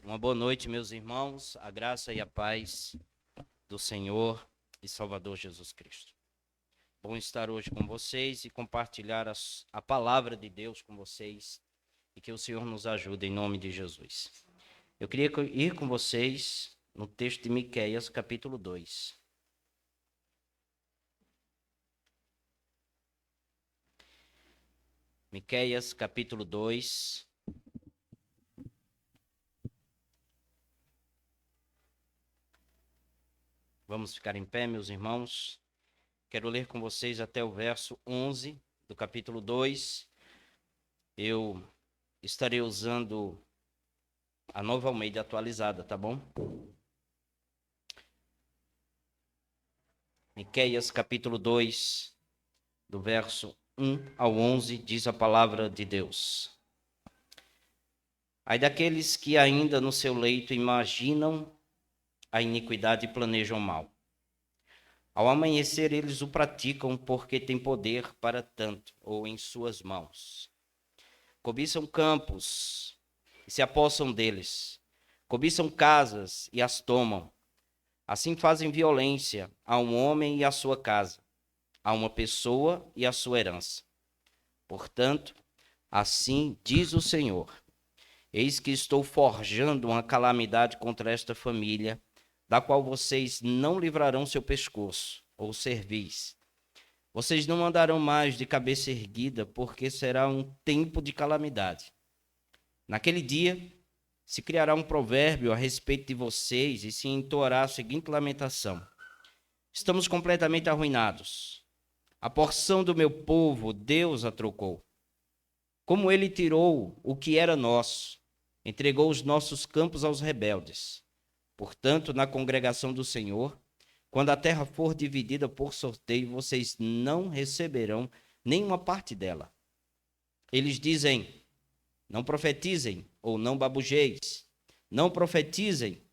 Uma boa noite, meus irmãos, a graça e a paz do Senhor e Salvador Jesus Cristo. Bom estar hoje com vocês e compartilhar a palavra de Deus com vocês e que o Senhor nos ajude em nome de Jesus. Eu queria ir com vocês no texto de Miqueias, capítulo 2. Miqueias, capítulo 2. Vamos ficar em pé, meus irmãos. Quero ler com vocês até o verso 11 do capítulo 2. Eu estarei usando a Nova Almeida atualizada, tá bom? Miqueias, capítulo 2, do verso 1 ao 11, diz a palavra de Deus. Ai daqueles que ainda no seu leito imaginam a iniquidade e planejam mal. Ao amanhecer eles o praticam porque têm poder para tanto, ou em suas mãos. Cobiçam campos e se apossam deles. Cobiçam casas e as tomam. Assim fazem violência a um homem e à sua casa, a uma pessoa e à sua herança. Portanto, assim diz o Senhor: eis que estou forjando uma calamidade contra esta família, da qual vocês não livrarão seu pescoço, ou cerviz. Vocês não andarão mais de cabeça erguida, porque será um tempo de calamidade. Naquele dia, se criará um provérbio a respeito de vocês e se entoará a seguinte lamentação: estamos completamente arruinados. A porção do meu povo, Deus a trocou. Como ele tirou o que era nosso, entregou os nossos campos aos rebeldes. Portanto, na congregação do Senhor, quando a terra for dividida por sorteio, vocês não receberão nenhuma parte dela. Eles dizem: não profetizem ou não babujeis. Não profetizem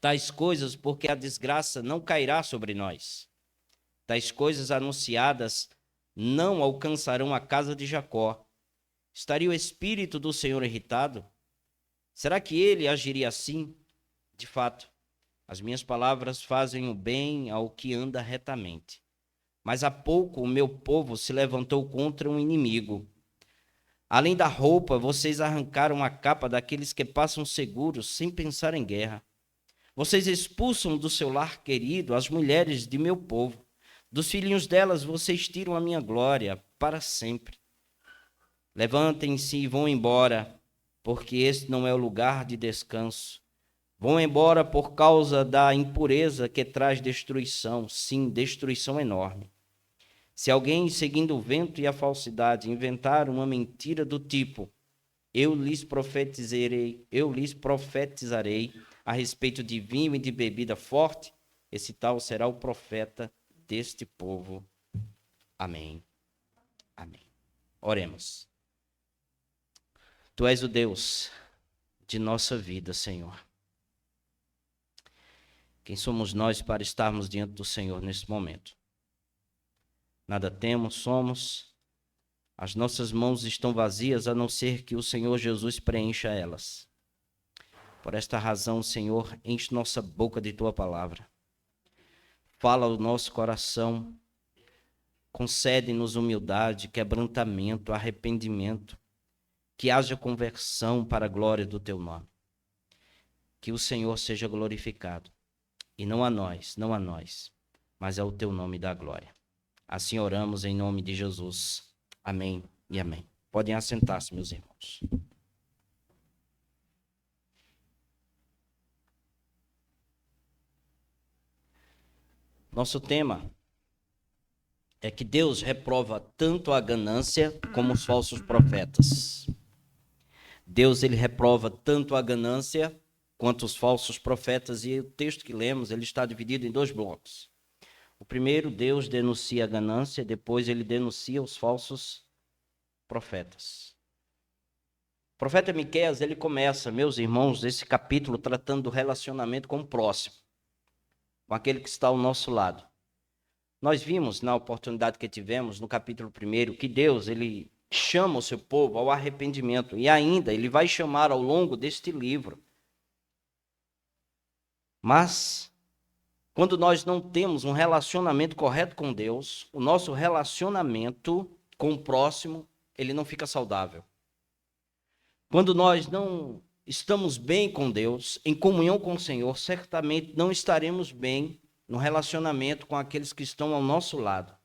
tais coisas, porque a desgraça não cairá sobre nós. Tais coisas anunciadas não alcançarão a casa de Jacó. Estaria o Espírito do Senhor irritado? Será que ele agiria assim? De fato, as minhas palavras fazem o bem ao que anda retamente. Mas há pouco o meu povo se levantou contra um inimigo. Além da roupa, vocês arrancaram a capa daqueles que passam seguros sem pensar em guerra. Vocês expulsam do seu lar querido as mulheres de meu povo. Dos filhinhos delas vocês tiram a minha glória para sempre. Levantem-se e vão embora, porque este não é o lugar de descanso. Vão embora por causa da impureza que traz destruição, sim, destruição enorme. Se alguém, seguindo o vento e a falsidade, inventar uma mentira do tipo: eu lhes profetizarei a respeito de vinho e de bebida forte, esse tal será o profeta deste povo. Amém. Amém. Oremos. Tu és o Deus de nossa vida, Senhor. Quem somos nós para estarmos diante do Senhor nesse momento? Nada temos, somos. As nossas mãos estão vazias, a não ser que o Senhor Jesus preencha elas. Por esta razão, Senhor, enche nossa boca de Tua palavra. Fala ao nosso coração. Concede-nos humildade, quebrantamento, arrependimento. Que haja conversão para a glória do Teu nome. Que o Senhor seja glorificado. E não a nós, mas ao Teu nome da glória. Assim oramos em nome de Jesus. Amém e amém. Podem assentar-se, meus irmãos. Nosso tema é que Deus reprova tanto a ganância como os falsos profetas. Deus, ele reprova tanto a ganância quanto os falsos profetas, e o texto que lemos, ele está dividido em dois blocos. O primeiro, Deus denuncia a ganância, depois ele denuncia os falsos profetas. O profeta Miqueias, ele começa, meus irmãos, esse capítulo tratando do relacionamento com o próximo, com aquele que está ao nosso lado. Nós vimos, na oportunidade que tivemos, no capítulo 1, que Deus, ele chama o seu povo ao arrependimento. E ainda, ele vai chamar ao longo deste livro. Mas, quando nós não temos um relacionamento correto com Deus, o nosso relacionamento com o próximo, ele não fica saudável. Quando nós não estamos bem com Deus, em comunhão com o Senhor, certamente não estaremos bem no relacionamento com aqueles que estão ao nosso lado.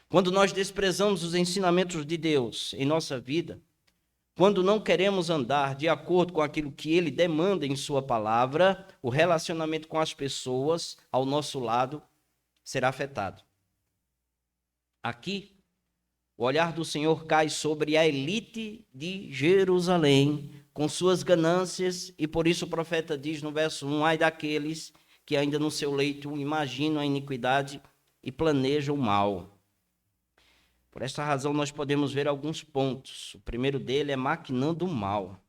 Quando nós desprezamos os ensinamentos de Deus em nossa vida, quando não queremos andar de acordo com aquilo que Ele demanda em sua palavra, o relacionamento com as pessoas ao nosso lado será afetado. Aqui, o olhar do Senhor cai sobre a elite de Jerusalém, com suas ganâncias, e por isso o profeta diz no verso 1, ai daqueles que ainda no seu leito imaginam a iniquidade e planejam o mal. Por esta razão nós podemos ver alguns pontos. O primeiro dele é maquinando o mal.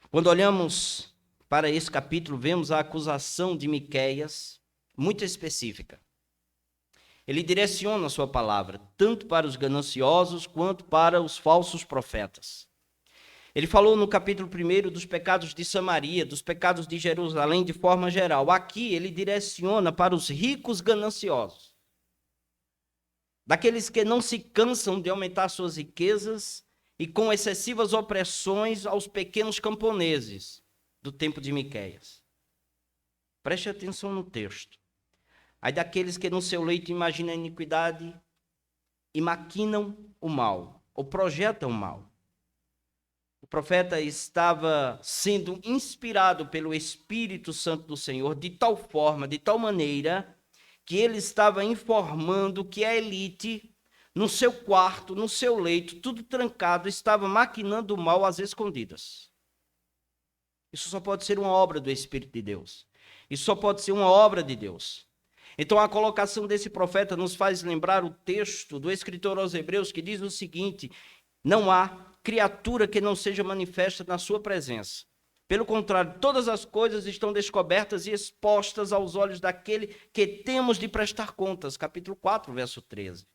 Quando olhamos para esse capítulo, vemos a acusação de Miqueias, muito específica. Ele direciona a sua palavra, tanto para os gananciosos quanto para os falsos profetas. Ele falou no capítulo 1 dos pecados de Samaria, dos pecados de Jerusalém de forma geral. Aqui ele direciona para os ricos gananciosos, daqueles que não se cansam de aumentar suas riquezas e com excessivas opressões aos pequenos camponeses do tempo de Miqueias. Preste atenção no texto. Ai daqueles que no seu leito imaginam a iniquidade e maquinam o mal, ou projetam o mal. O profeta estava sendo inspirado pelo Espírito Santo do Senhor de tal forma, de tal maneira, que ele estava informando que a elite, no seu quarto, no seu leito, tudo trancado, estava maquinando o mal às escondidas. Isso só pode ser uma obra do Espírito de Deus. Isso só pode ser uma obra de Deus. Então a colocação desse profeta nos faz lembrar o texto do escritor aos Hebreus, que diz o seguinte: não há criatura que não seja manifesta na sua presença. Pelo contrário, todas as coisas estão descobertas e expostas aos olhos daquele que temos de prestar contas. Capítulo 4, verso 13.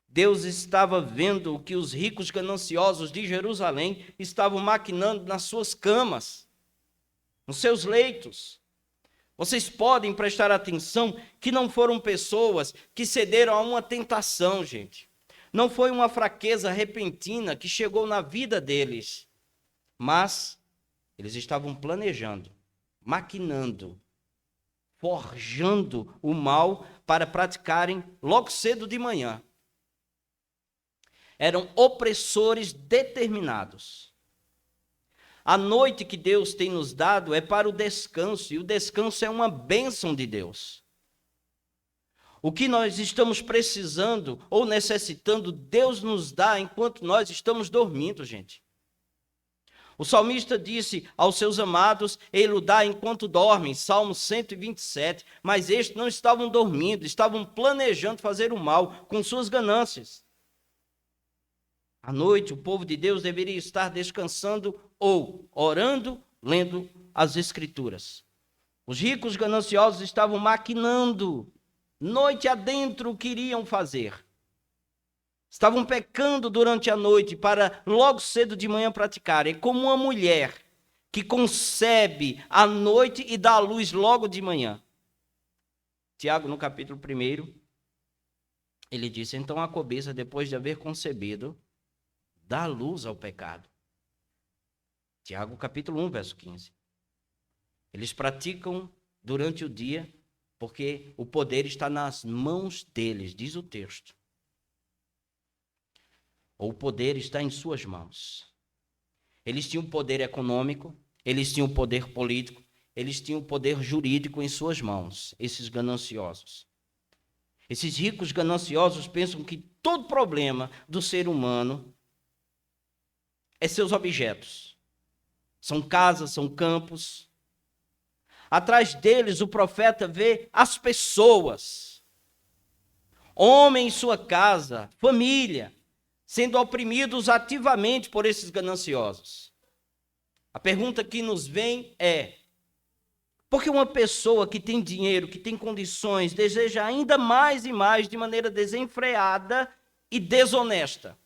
Deus estava vendo o que os ricos gananciosos de Jerusalém estavam maquinando nas suas camas, nos seus leitos. Vocês podem prestar atenção que não foram pessoas que cederam a uma tentação, gente. Não foi uma fraqueza repentina que chegou na vida deles, mas eles estavam planejando, maquinando, forjando o mal para praticarem logo cedo de manhã. Eram opressores determinados. A noite que Deus tem nos dado é para o descanso, e o descanso é uma bênção de Deus. O que nós estamos precisando ou necessitando, Deus nos dá enquanto nós estamos dormindo, gente. O salmista disse aos seus amados, ele o dá enquanto dormem, Salmo 127, mas estes não estavam dormindo, estavam planejando fazer o mal com suas ganâncias. À noite, o povo de Deus deveria estar descansando ou orando, lendo as Escrituras. Os ricos gananciosos estavam maquinando, noite adentro, o que iriam fazer. Estavam pecando durante a noite para logo cedo de manhã praticarem. É como uma mulher que concebe à noite e dá à luz logo de manhã. Tiago, no capítulo 1, ele disse: então a cobiça, depois de haver concebido, dá luz ao pecado. Tiago, capítulo 1, verso 15. Eles praticam durante o dia porque o poder está nas mãos deles, diz o texto. Ou o poder está em suas mãos. Eles tinham poder econômico, eles tinham poder político, eles tinham poder jurídico em suas mãos, esses gananciosos. Esses ricos gananciosos pensam que todo problema do ser humano é seus objetos. São casas, são campos. Atrás deles o profeta vê as pessoas. Homem em sua casa, família, sendo oprimidos ativamente por esses gananciosos. A pergunta que nos vem é: por que uma pessoa que tem dinheiro, que tem condições, deseja ainda mais e mais, de maneira desenfreada, e desonesta?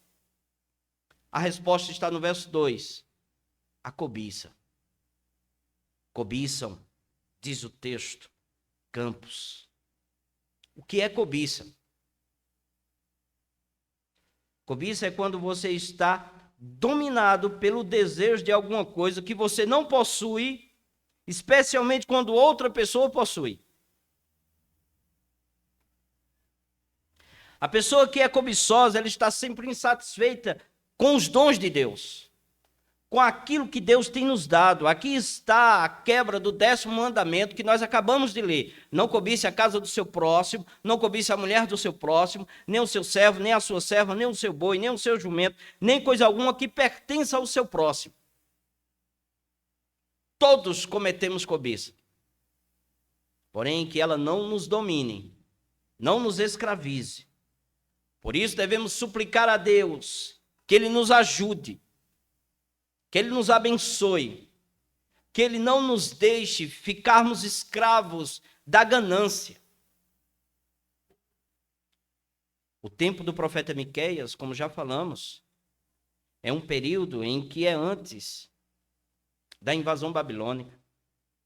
A resposta está no verso 2. A cobiça. Cobiçam, diz o texto, campos. O que é cobiça? Cobiça é quando você está dominado pelo desejo de alguma coisa que você não possui, especialmente quando outra pessoa possui. A pessoa que é cobiçosa, ela está sempre insatisfeita com os dons de Deus, com aquilo que Deus tem nos dado. Aqui está a quebra do 10º mandamento que nós acabamos de ler. Não cobice a casa do seu próximo, não cobice a mulher do seu próximo, nem o seu servo, nem a sua serva, nem o seu boi, nem o seu jumento, nem coisa alguma que pertença ao seu próximo. Todos cometemos cobiça. Porém, que ela não nos domine, não nos escravize. Por isso devemos suplicar a Deus que Ele nos ajude, que Ele nos abençoe, que Ele não nos deixe ficarmos escravos da ganância. O tempo do profeta Miqueias, como já falamos, é um período em que é antes da invasão babilônica.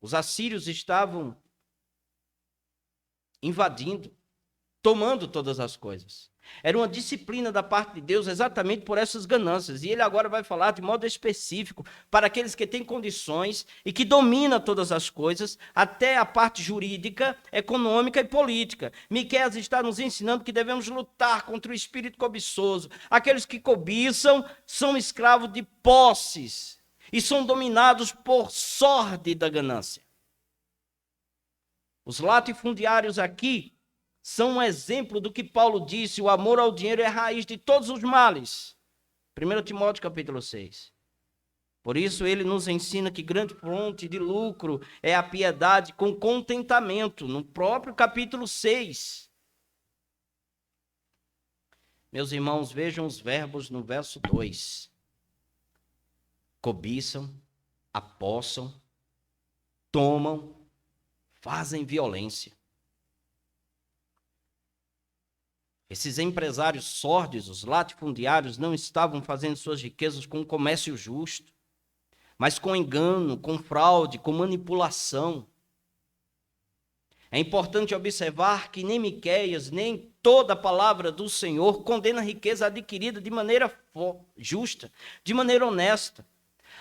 Os assírios estavam invadindo, tomando todas as coisas. Era uma disciplina da parte de Deus exatamente por essas ganâncias. E ele agora vai falar de modo específico para aqueles que têm condições e que dominam todas as coisas, até a parte jurídica, econômica e política. Miqueias está nos ensinando que devemos lutar contra o espírito cobiçoso. Aqueles que cobiçam são escravos de posses e são dominados por sorte da ganância. Os latifundiários aqui são um exemplo do que Paulo disse: o amor ao dinheiro é a raiz de todos os males. 1 Timóteo capítulo 6. Por isso ele nos ensina que grande fonte de lucro é a piedade com contentamento, no próprio capítulo 6. Meus irmãos, vejam os verbos no verso 2. Cobiçam, apossam, tomam, fazem violência. Esses empresários sórdidos, os latifundiários, não estavam fazendo suas riquezas com comércio justo, mas com engano, com fraude, com manipulação. É importante observar que nem Miqueias, nem toda a palavra do Senhor condena a riqueza adquirida de maneira justa, de maneira honesta.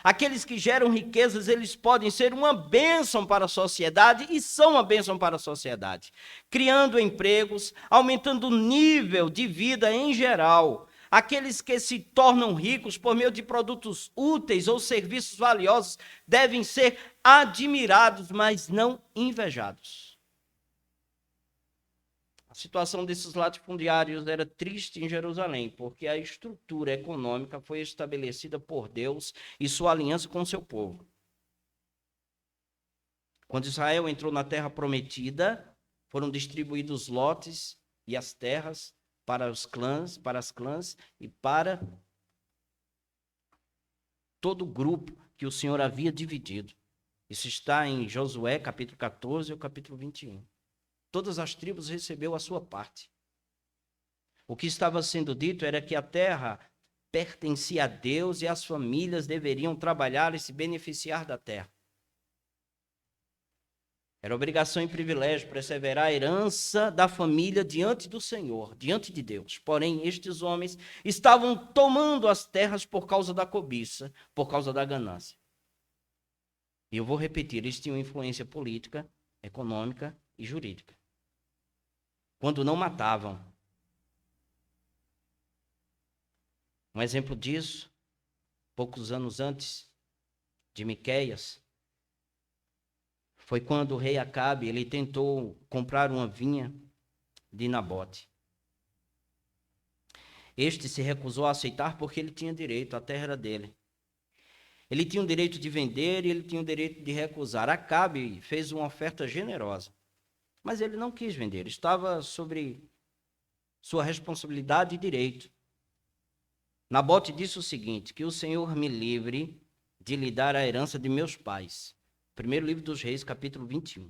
Aqueles que geram riquezas, eles podem ser uma bênção para a sociedade e são uma bênção para a sociedade, criando empregos, aumentando o nível de vida em geral. Aqueles que se tornam ricos por meio de produtos úteis ou serviços valiosos devem ser admirados, mas não invejados. A situação desses latifundiários era triste em Jerusalém, porque a estrutura econômica foi estabelecida por Deus e sua aliança com o seu povo. Quando Israel entrou na terra prometida, foram distribuídos lotes e as terras para as clãs e para todo o grupo que o Senhor havia dividido. Isso está em Josué, capítulo 14 e o capítulo 21. Todas as tribos receberam a sua parte. O que estava sendo dito era que a terra pertencia a Deus e as famílias deveriam trabalhar e se beneficiar da terra. Era obrigação e privilégio preservar a herança da família diante do Senhor, diante de Deus. Porém, estes homens estavam tomando as terras por causa da cobiça, por causa da ganância. E eu vou repetir, eles tinham influência política, econômica e jurídica. Quando não matavam. Um exemplo disso, poucos anos antes de Miqueias, foi quando o rei Acabe, ele tentou comprar uma vinha de Nabote. Este se recusou a aceitar porque ele tinha direito, a terra era dele. Ele tinha o direito de vender e ele tinha o direito de recusar. Acabe fez uma oferta generosa. Mas ele não quis vender, estava sobre sua responsabilidade e direito. Nabote disse o seguinte: que o Senhor me livre de lhe dar a herança de meus pais. Primeiro livro dos Reis, capítulo 21.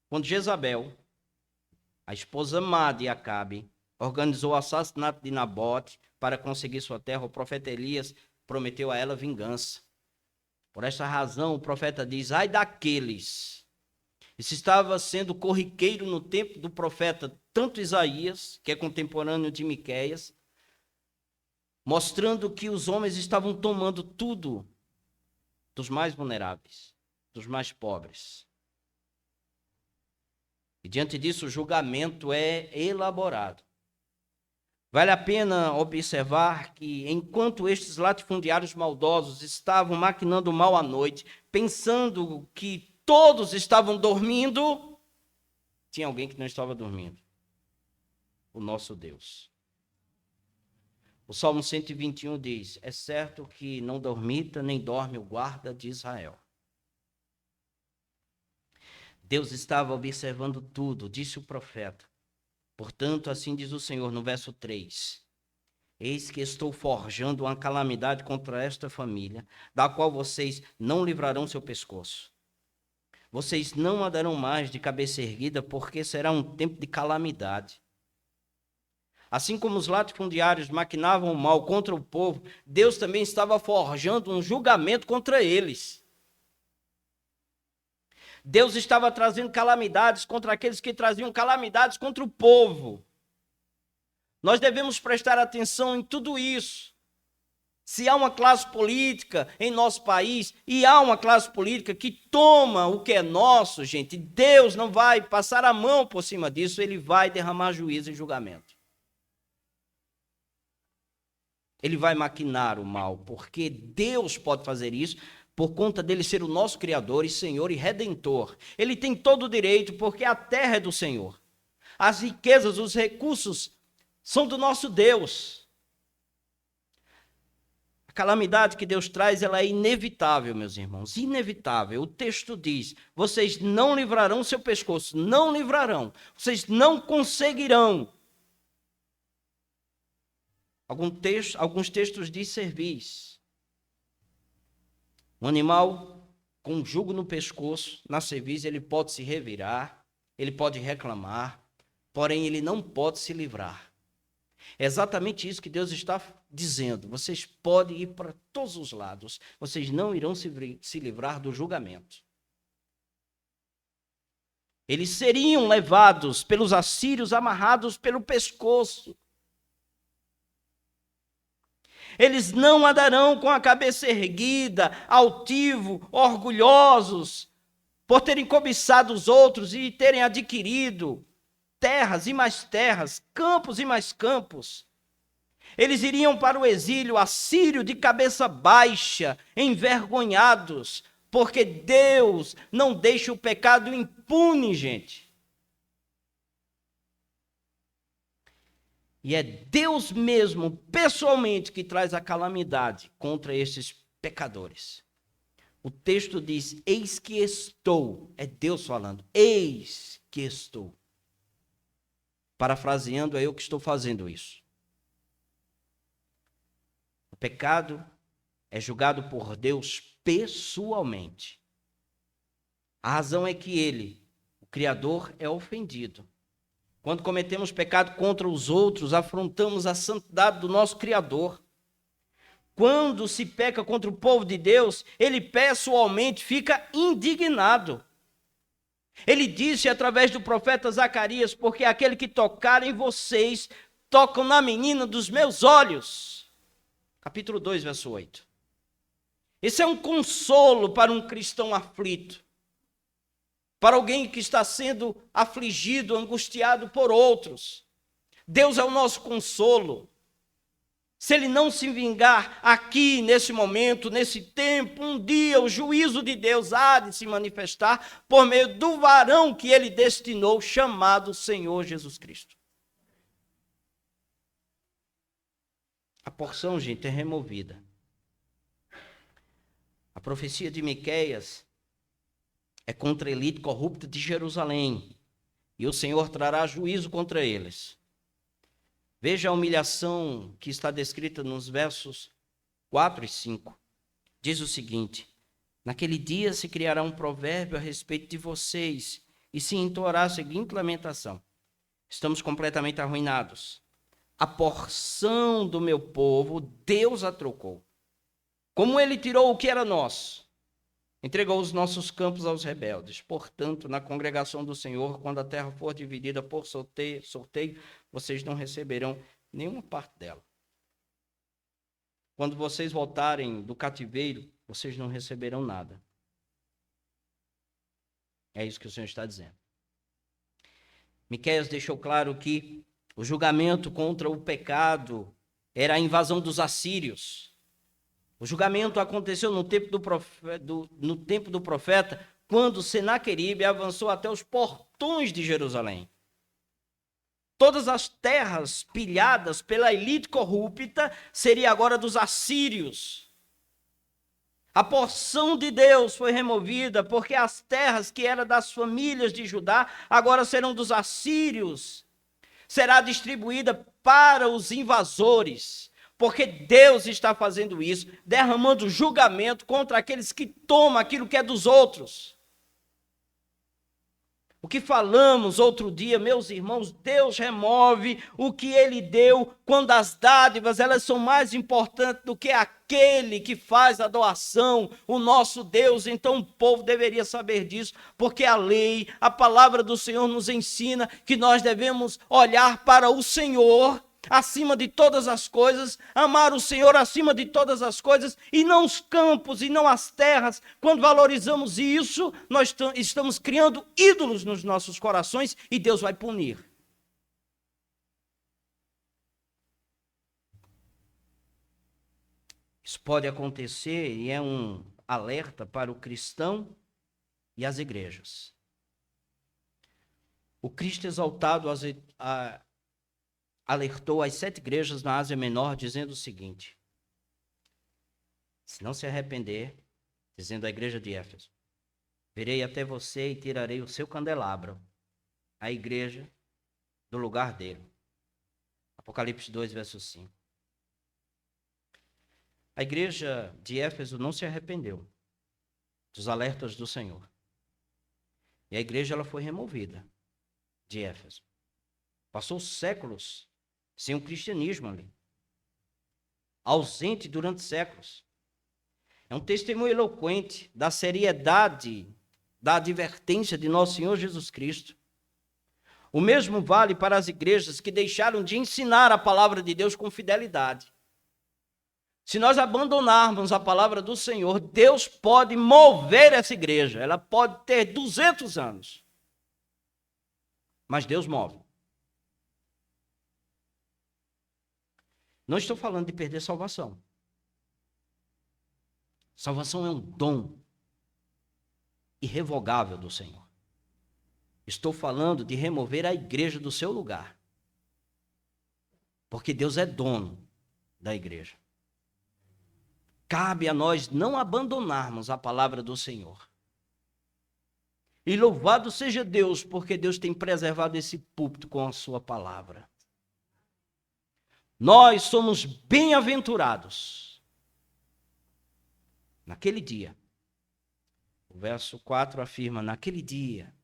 Quando Jezabel, a esposa má de Acabe, organizou o assassinato de Nabote para conseguir sua terra. O profeta Elias prometeu a ela vingança. Por essa razão, o profeta diz: ai daqueles. Isso estava sendo corriqueiro no tempo do profeta, tanto Isaías, que é contemporâneo de Miqueias, mostrando que os homens estavam tomando tudo dos mais vulneráveis, dos mais pobres. E diante disso, o julgamento é elaborado. Vale a pena observar que, enquanto estes latifundiários maldosos estavam maquinando mal à noite, pensando que todos estavam dormindo, tinha alguém que não estava dormindo: o nosso Deus. O Salmo 121 diz: é certo que não dormita nem dorme o guarda de Israel. Deus estava observando tudo, disse o profeta. Portanto, assim diz o Senhor no verso 3: eis que estou forjando uma calamidade contra esta família, da qual vocês não livrarão seu pescoço. Vocês não andarão mais de cabeça erguida, porque será um tempo de calamidade. Assim como os latifundiários maquinavam o mal contra o povo, Deus também estava forjando um julgamento contra eles. Deus estava trazendo calamidades contra aqueles que traziam calamidades contra o povo. Nós devemos prestar atenção em tudo isso. Se há uma classe política em nosso país, e há uma classe política que toma o que é nosso, gente, Deus não vai passar a mão por cima disso, ele vai derramar juízo e julgamento. Ele vai maquinar o mal, porque Deus pode fazer isso, por conta dele ser o nosso Criador e Senhor e Redentor. Ele tem todo o direito, porque a terra é do Senhor. As riquezas, os recursos são do nosso Deus. A calamidade que Deus traz, ela é inevitável, meus irmãos, inevitável. O texto diz: vocês não livrarão seu pescoço, não livrarão, vocês não conseguirão. Alguns textos diz cerviz. Um animal com um jugo no pescoço, na cerviz, ele pode se revirar, ele pode reclamar, porém ele não pode se livrar. É exatamente isso que Deus está dizendo. Vocês podem ir para todos os lados, vocês não irão se livrar do julgamento. Eles seriam levados pelos assírios, amarrados pelo pescoço. Eles não andarão com a cabeça erguida, altivo, orgulhosos, por terem cobiçado os outros e terem adquirido terras e mais terras, campos e mais campos. Eles iriam para o exílio assírio de cabeça baixa, envergonhados, porque Deus não deixa o pecado impune, gente. E é Deus mesmo, pessoalmente, que traz a calamidade contra esses pecadores. O texto diz: eis que estou. É Deus falando: eis que estou. Parafraseando, é eu que estou fazendo isso. O pecado é julgado por Deus pessoalmente. A razão é que ele, o Criador, é ofendido. Quando cometemos pecado contra os outros, afrontamos a santidade do nosso Criador. Quando se peca contra o povo de Deus, ele pessoalmente fica indignado. Ele disse através do profeta Zacarias: porque aquele que tocar em vocês, tocam na menina dos meus olhos. Capítulo 2, verso 8. Esse é um consolo para um cristão aflito. Para alguém que está sendo afligido, angustiado por outros. Deus é o nosso consolo. Se ele não se vingar aqui, nesse momento, nesse tempo, um dia o juízo de Deus há de se manifestar por meio do varão que ele destinou, chamado Senhor Jesus Cristo. A porção, gente, é removida. A profecia de Miqueias é contra a elite corrupta de Jerusalém, e o Senhor trará juízo contra eles. Veja a humilhação que está descrita nos versos 4 e 5. Diz o seguinte: naquele dia se criará um provérbio a respeito de vocês, e se entoará a seguinte lamentação: estamos completamente arruinados, a porção do meu povo, Deus a trocou. Como ele tirou o que era nosso, entregou os nossos campos aos rebeldes. Portanto, na congregação do Senhor, quando a terra for dividida por sorteio, vocês não receberão nenhuma parte dela. Quando vocês voltarem do cativeiro, vocês não receberão nada. É isso que o Senhor está dizendo. Miqueias deixou claro que o julgamento contra o pecado era a invasão dos assírios. O julgamento aconteceu no tempo do profeta, quando Senaqueribe avançou até os portões de Jerusalém. Todas as terras pilhadas pela elite corrupta seriam agora dos assírios. A porção de Deus foi removida, porque as terras que eram das famílias de Judá agora serão dos assírios. Será distribuída para os invasores, porque Deus está fazendo isso, derramando julgamento contra aqueles que tomam aquilo que é dos outros. O que falamos outro dia, meus irmãos, Deus remove o que ele deu quando as dádivas, elas são mais importantes do que aquele que faz a doação, o nosso Deus. Então o povo deveria saber disso, porque a lei, a palavra do Senhor nos ensina que nós devemos olhar para o Senhor acima de todas as coisas, amar o Senhor acima de todas as coisas, e não os campos e não as terras. Quando valorizamos isso, nós estamos criando ídolos nos nossos corações e Deus vai punir. Isso pode acontecer e é um alerta para o cristão e as igrejas. O Cristo exaltado alertou as 7 igrejas na Ásia Menor, dizendo o seguinte: se não se arrepender, dizendo à igreja de Éfeso, virei até você e tirarei o seu candelabro, a igreja, do lugar dele. Apocalipse 2, verso 5. A igreja de Éfeso não se arrependeu dos alertas do Senhor. E a igreja ela foi removida de Éfeso. Passou séculos sem o cristianismo ali, ausente durante séculos. É um testemunho eloquente da seriedade da advertência de nosso Senhor Jesus Cristo. O mesmo vale para as igrejas que deixaram de ensinar a palavra de Deus com fidelidade. Se nós abandonarmos a palavra do Senhor, Deus pode mover essa igreja. Ela pode ter 200 anos. Mas Deus move. Não estou falando de perder salvação. Salvação é um dom irrevogável do Senhor. Estou falando de remover a igreja do seu lugar. Porque Deus é dono da igreja. Cabe a nós não abandonarmos a palavra do Senhor. E louvado seja Deus, porque Deus tem preservado esse púlpito com a sua palavra. Nós somos bem-aventurados. Naquele dia, o verso 4 afirma, naquele dia,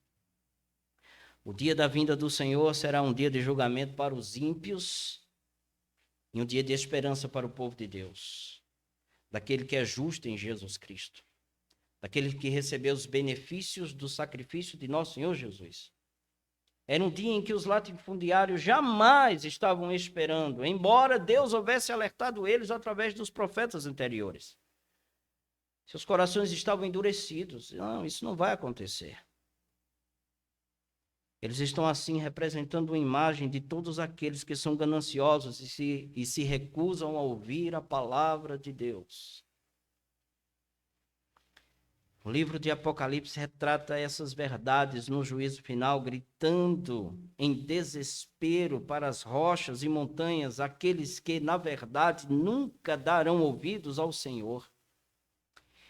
o dia da vinda do Senhor será um dia de julgamento para os ímpios e um dia de esperança para o povo de Deus, daquele que é justo em Jesus Cristo, daquele que recebeu os benefícios do sacrifício de nosso Senhor Jesus. Era um dia em que os latifundiários jamais estavam esperando, embora Deus houvesse alertado eles através dos profetas anteriores. Seus corações estavam endurecidos. Não, isso não vai acontecer. Eles estão assim representando uma imagem de todos aqueles que são gananciosos e se recusam a ouvir a palavra de Deus. O livro de Apocalipse retrata essas verdades no juízo final, gritando em desespero para as rochas e montanhas, aqueles que, na verdade, nunca darão ouvidos ao Senhor.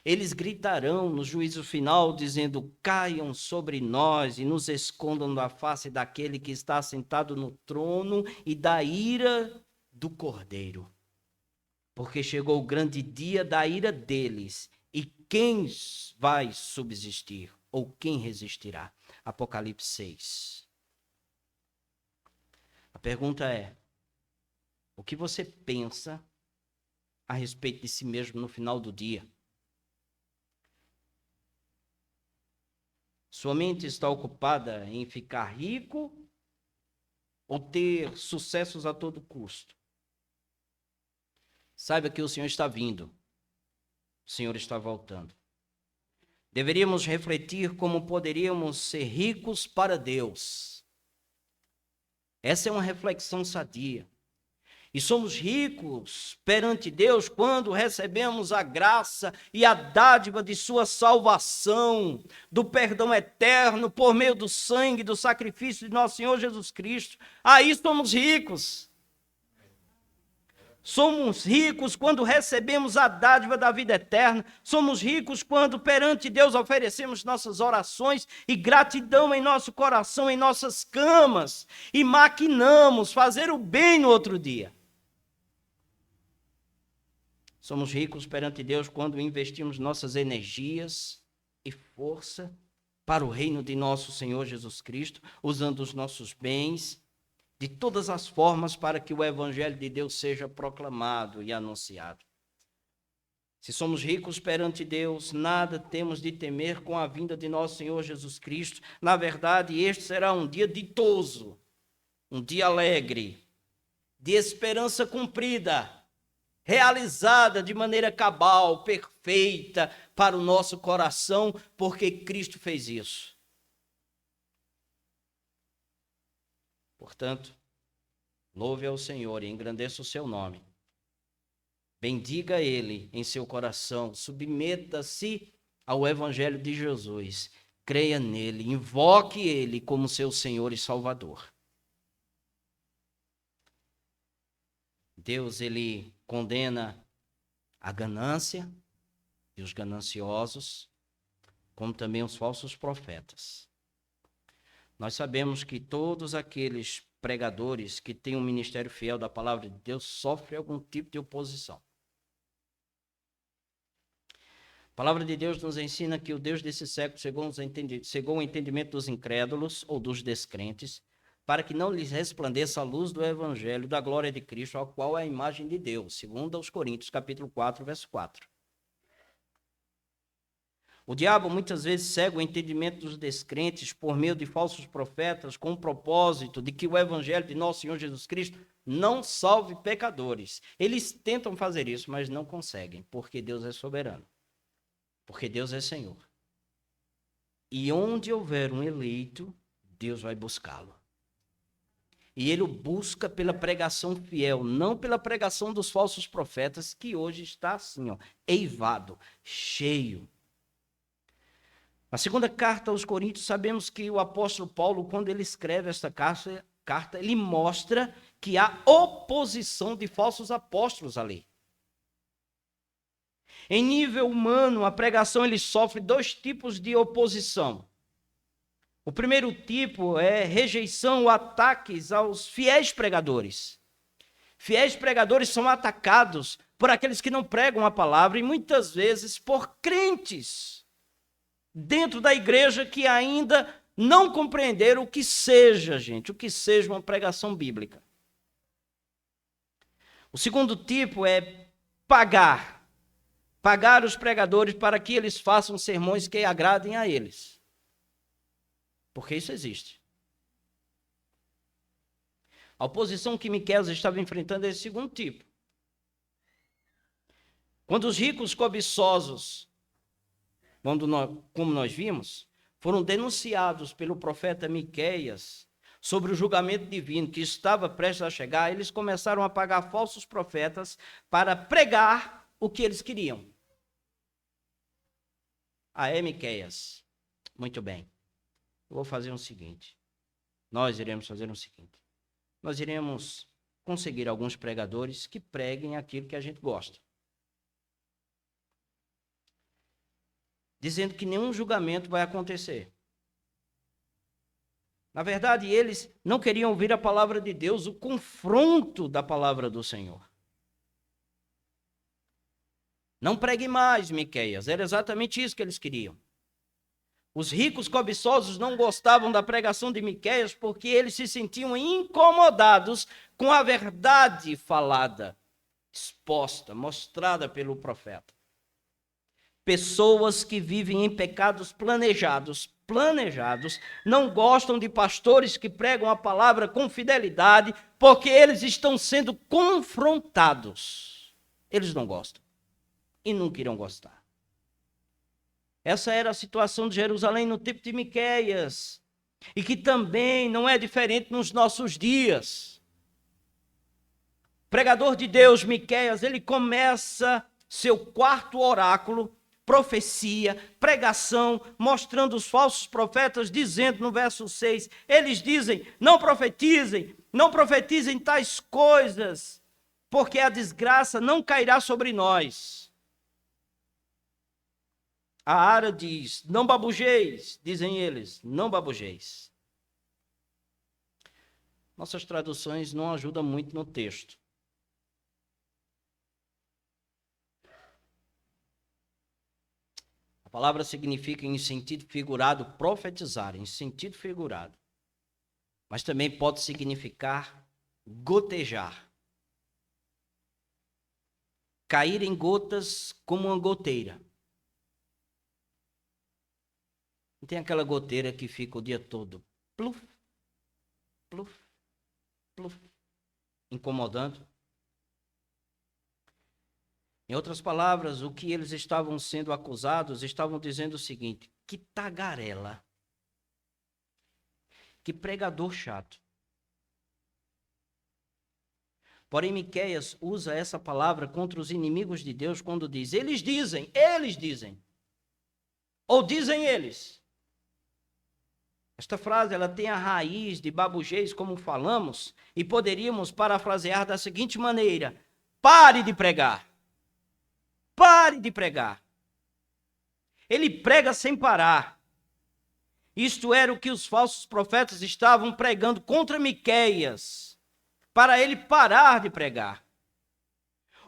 Eles gritarão no juízo final, dizendo, caiam sobre nós e nos escondam da face daquele que está sentado no trono e da ira do Cordeiro. Porque chegou o grande dia da ira deles. E quem vai subsistir? Ou quem resistirá? Apocalipse 6. A pergunta é, O que você pensa a respeito de si mesmo no final do dia? Sua mente está ocupada em ficar rico ou ter sucessos a todo custo? Saiba que o Senhor está vindo. O Senhor está voltando. Deveríamos refletir como poderíamos ser ricos para Deus. Essa é uma reflexão sadia. E somos ricos perante Deus quando recebemos a graça e a dádiva de sua salvação, do perdão eterno por meio do sangue, do sacrifício de nosso Senhor Jesus Cristo. Aí somos ricos. Somos ricos quando recebemos a dádiva da vida eterna. Somos ricos quando perante Deus oferecemos nossas orações e gratidão em nosso coração, em nossas camas, e maquinamos fazer o bem no outro dia. Somos ricos perante Deus quando investimos nossas energias e força para o reino de nosso Senhor Jesus Cristo, usando os nossos bens de todas as formas para que o evangelho de Deus seja proclamado e anunciado. Se somos ricos perante Deus, nada temos de temer com a vinda de nosso Senhor Jesus Cristo. Na verdade, este será um dia ditoso, um dia alegre, de esperança cumprida, realizada de maneira cabal, perfeita para o nosso coração, porque Cristo fez isso. Portanto, louve ao Senhor e engrandeça o seu nome. Bendiga Ele em seu coração, submeta-se ao Evangelho de Jesus, creia nele, invoque Ele como seu Senhor e Salvador. Deus, Ele condena a ganância e os gananciosos, como também os falsos profetas. Nós sabemos que todos aqueles pregadores que têm um ministério fiel da palavra de Deus sofrem algum tipo de oposição. A palavra de Deus nos ensina que o Deus desse século cegou o entendimento dos incrédulos ou dos descrentes, para que não lhes resplandeça a luz do evangelho da glória de Cristo, ao qual é a imagem de Deus, segundo aos Coríntios, capítulo 4, verso 4. O diabo muitas vezes cega o entendimento dos descrentes por meio de falsos profetas, com o propósito de que o evangelho de nosso Senhor Jesus Cristo não salve pecadores. Eles tentam fazer isso, mas não conseguem, porque Deus é soberano, porque Deus é Senhor. E onde houver um eleito, Deus vai buscá-lo. E ele o busca pela pregação fiel, não pela pregação dos falsos profetas, que hoje está assim, eivado, cheio. Na segunda carta aos Coríntios, sabemos que o apóstolo Paulo, quando ele escreve esta carta, ele mostra que há oposição de falsos apóstolos ali. Em nível humano, a pregação ele sofre dois tipos de oposição. O primeiro tipo é rejeição ou ataques aos fiéis pregadores. Fiéis pregadores são atacados por aqueles que não pregam a palavra e muitas vezes por crentes dentro da igreja que ainda não compreenderam o que seja, gente, o que seja uma pregação bíblica. O segundo tipo é pagar os pregadores para que eles façam sermões que agradem a eles. Porque isso existe. A oposição que Miqueias estava enfrentando é esse segundo tipo. Quando os ricos cobiçosos, como nós vimos, foram denunciados pelo profeta Miqueias sobre o julgamento divino que estava prestes a chegar, eles começaram a pagar falsos profetas para pregar o que eles queriam. Miqueias, muito bem. Eu vou fazer o seguinte. Nós iremos fazer o seguinte. Nós iremos conseguir alguns pregadores que preguem aquilo que a gente gosta. Dizendo que nenhum julgamento vai acontecer. Na verdade, eles não queriam ouvir a palavra de Deus, o confronto da palavra do Senhor. Não pregue mais, Miqueias. Era exatamente isso que eles queriam. Os ricos cobiçosos não gostavam da pregação de Miqueias porque eles se sentiam incomodados com a verdade falada, exposta, mostrada pelo profeta. Pessoas que vivem em pecados planejados, não gostam de pastores que pregam a palavra com fidelidade, porque eles estão sendo confrontados. Eles não gostam e nunca irão gostar. Essa era a situação de Jerusalém no tempo de Miqueias, e que também não é diferente nos nossos dias. O pregador de Deus, Miqueias, ele começa seu quarto oráculo, profecia, pregação, mostrando os falsos profetas, dizendo no verso 6, eles dizem, não profetizem tais coisas, porque a desgraça não cairá sobre nós. A Ara diz, não babujeis, dizem eles, não babujeis. Nossas traduções não ajudam muito no texto. A palavra significa, em sentido figurado, profetizar, em sentido figurado. Mas também pode significar gotejar. Cair em gotas como uma goteira. Não tem aquela goteira que fica o dia todo, pluf, pluf, pluf, incomodando. Em outras palavras, o que eles estavam sendo acusados, estavam dizendo o seguinte, que tagarela, que pregador chato. Porém, Miqueias usa essa palavra contra os inimigos de Deus quando diz, eles dizem, ou dizem eles. Esta frase ela tem a raiz de babujeis, como falamos, e poderíamos parafrasear da seguinte maneira, pare de pregar. Pare de pregar. Ele prega sem parar. Isto era o que os falsos profetas estavam pregando contra Miqueias, para ele parar de pregar.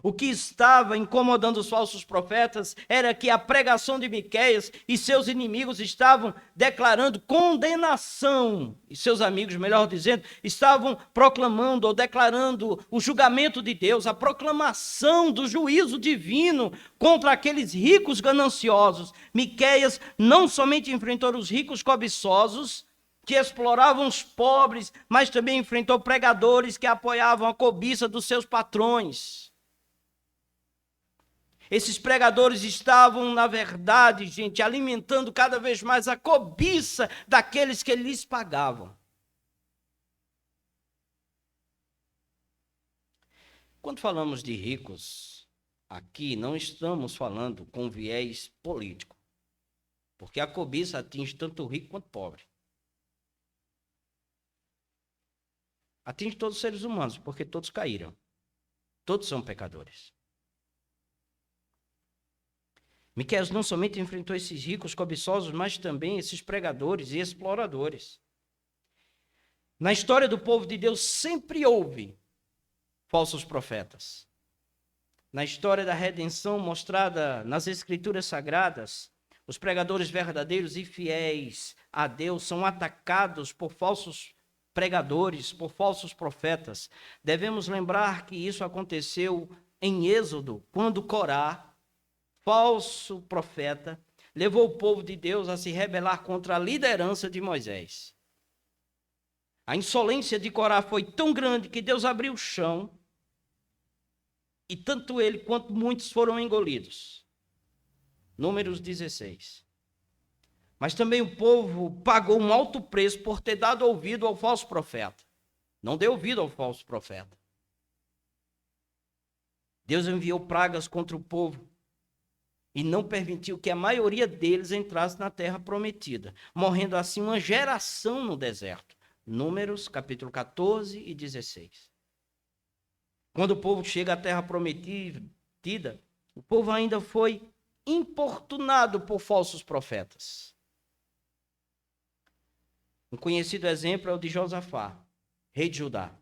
O que estava incomodando os falsos profetas era que a pregação de Miqueias e seus inimigos estavam declarando condenação. E seus amigos, melhor dizendo, estavam proclamando ou declarando o julgamento de Deus, a proclamação do juízo divino contra aqueles ricos gananciosos. Miqueias não somente enfrentou os ricos cobiçosos, que exploravam os pobres, mas também enfrentou pregadores que apoiavam a cobiça dos seus patrões. Esses pregadores estavam, na verdade, gente, alimentando cada vez mais a cobiça daqueles que lhes pagavam. Quando falamos de ricos, aqui não estamos falando com viés político, porque a cobiça atinge tanto o rico quanto o pobre. Atinge todos os seres humanos, porque todos caíram. Todos são pecadores. Miqueias não somente enfrentou esses ricos cobiçosos, mas também esses pregadores e exploradores. Na história do povo de Deus sempre houve falsos profetas. Na história da redenção mostrada nas Escrituras Sagradas, os pregadores verdadeiros e fiéis a Deus são atacados por falsos pregadores, por falsos profetas. Devemos lembrar que isso aconteceu em Êxodo, quando Corá, falso profeta, levou o povo de Deus a se rebelar contra a liderança de Moisés. A insolência de Corá foi tão grande que Deus abriu o chão e tanto ele quanto muitos foram engolidos. Números 16. Mas também o povo pagou um alto preço por ter dado ouvido ao falso profeta. Não deu ouvido ao falso profeta. Deus enviou pragas contra o povo e não permitiu que a maioria deles entrasse na terra prometida, morrendo assim uma geração no deserto. Números, capítulo 14 e 16. Quando o povo chega à terra prometida, o povo ainda foi importunado por falsos profetas. Um conhecido exemplo é o de Josafá, rei de Judá.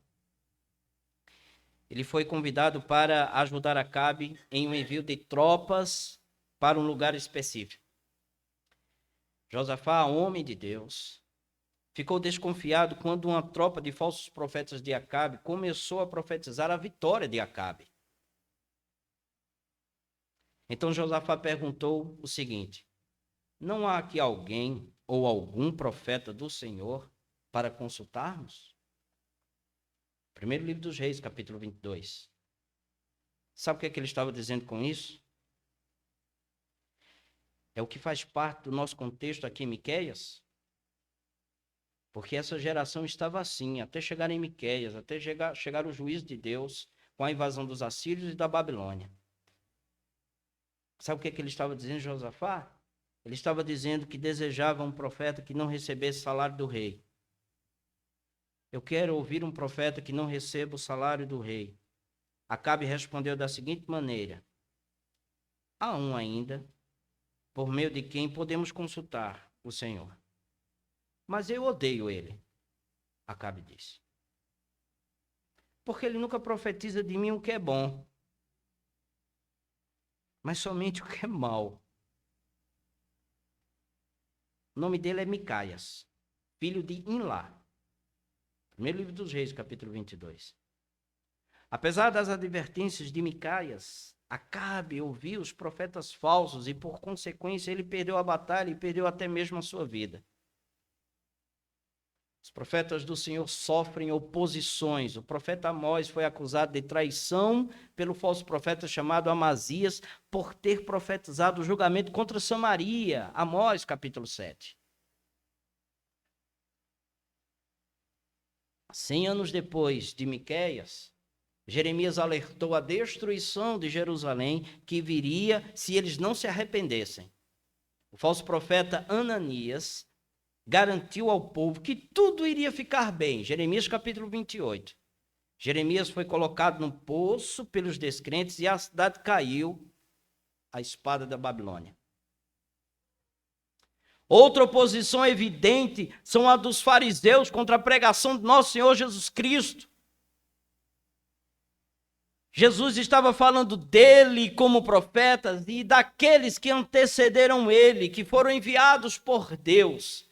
Ele foi convidado para ajudar Acabe em um envio de tropas para um lugar específico. Josafá, homem de Deus, ficou desconfiado quando uma tropa de falsos profetas de Acabe começou a profetizar a vitória de Acabe. Então Josafá perguntou o seguinte: não há aqui alguém ou algum profeta do Senhor para consultarmos? Primeiro livro dos Reis, capítulo 22. Sabe o que é que ele estava dizendo com isso? É o que faz parte do nosso contexto aqui em Miqueias. Porque essa geração estava assim, até chegar em Miqueias, até chegar o juízo de Deus com a invasão dos assírios e da Babilônia. Sabe o que é que ele estava dizendo, Josafá? Ele estava dizendo que desejava um profeta que não recebesse salário do rei. Eu quero ouvir um profeta que não receba o salário do rei. Acabe respondeu da seguinte maneira: há um ainda, por meio de quem podemos consultar o Senhor. Mas eu odeio ele, Acabe disse. Porque ele nunca profetiza de mim o que é bom, mas somente o que é mal. O nome dele é Micaias, filho de Imlá. Primeiro livro dos Reis, capítulo 22. Apesar das advertências de Micaias, Acabe ouviu os profetas falsos e, por consequência, ele perdeu a batalha e perdeu até mesmo a sua vida. Os profetas do Senhor sofrem oposições. O profeta Amós foi acusado de traição pelo falso profeta chamado Amazias por ter profetizado o julgamento contra Samaria. Amós, capítulo 7. 100 anos depois de Miqueias, Jeremias alertou a destruição de Jerusalém que viria se eles não se arrependessem. O falso profeta Ananias garantiu ao povo que tudo iria ficar bem. Jeremias capítulo 28. Jeremias foi colocado num poço pelos descrentes e a cidade caiu à espada da Babilônia. Outra oposição evidente são a dos fariseus contra a pregação de nosso Senhor Jesus Cristo. Jesus estava falando dele como profeta e daqueles que antecederam ele, que foram enviados por Deus.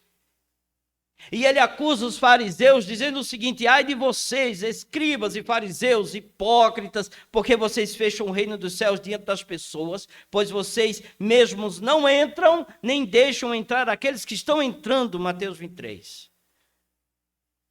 E ele acusa os fariseus dizendo o seguinte: ai de vocês, escribas e fariseus, hipócritas, porque vocês fecham o reino dos céus diante das pessoas, pois vocês mesmos não entram, nem deixam entrar aqueles que estão entrando. Mateus 23.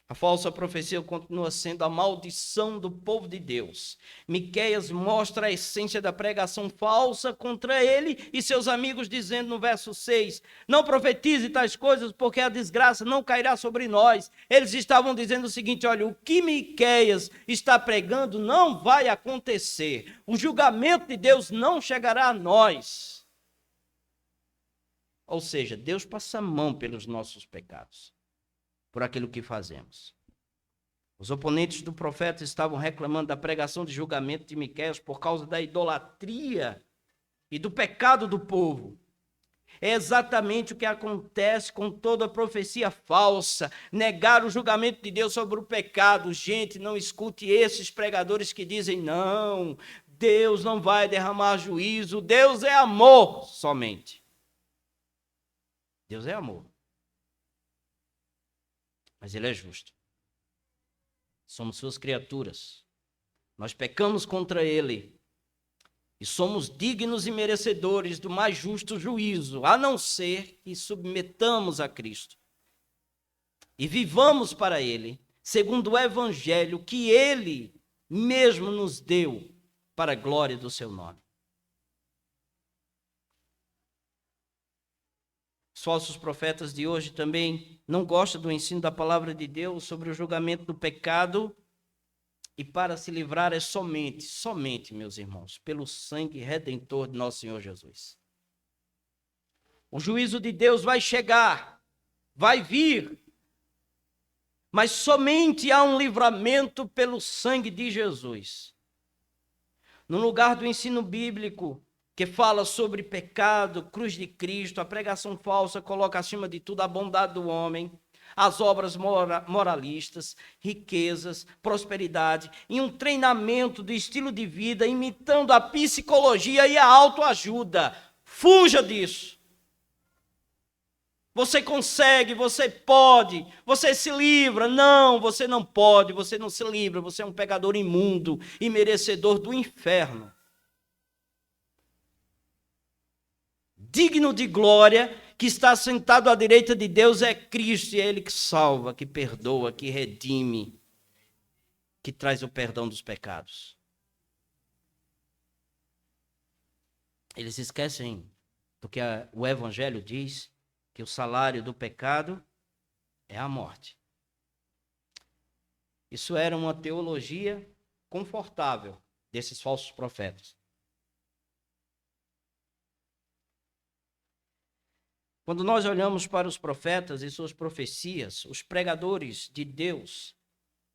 A falsa profecia continua sendo a maldição do povo de Deus. Miqueias mostra a essência da pregação falsa contra ele e seus amigos, dizendo no verso 6, não profetize tais coisas, porque a desgraça não cairá sobre nós. Eles estavam dizendo o seguinte: olha, o que Miqueias está pregando não vai acontecer. O julgamento de Deus não chegará a nós. Ou seja, Deus passa a mão pelos nossos pecados, por aquilo que fazemos. Os oponentes do profeta estavam reclamando da pregação de julgamento de Miqueias por causa da idolatria e do pecado do povo. É exatamente o que acontece com toda profecia falsa, negar o julgamento de Deus sobre o pecado. Gente, não escute esses pregadores que dizem, não, Deus não vai derramar juízo, Deus é amor somente. Deus é amor. Mas ele é justo. Somos suas criaturas. Nós pecamos contra ele. E somos dignos e merecedores do mais justo juízo, a não ser que submetamos a Cristo. E vivamos para ele, segundo o evangelho que ele mesmo nos deu para a glória do seu nome. Os falsos profetas de hoje também não gostam do ensino da palavra de Deus sobre o julgamento do pecado. E para se livrar é somente, meus irmãos, pelo sangue redentor de nosso Senhor Jesus. O juízo de Deus vai chegar, vai vir, mas somente há um livramento pelo sangue de Jesus. No lugar do ensino bíblico, que fala sobre pecado, cruz de Cristo, a pregação falsa coloca acima de tudo a bondade do homem, as obras moralistas, riquezas, prosperidade e um treinamento do estilo de vida imitando a psicologia e a autoajuda. Fuja disso. Você consegue, você pode, você se livra. Não, você não pode, você não se livra. Você é um pecador imundo e merecedor do inferno. Digno de glória, que está sentado à direita de Deus é Cristo, e é Ele que salva, que perdoa, que redime, que traz o perdão dos pecados. Eles esquecem do que o Evangelho diz, que o salário do pecado é a morte. Isso era uma teologia confortável desses falsos profetas. Quando nós olhamos para os profetas e suas profecias, os pregadores de Deus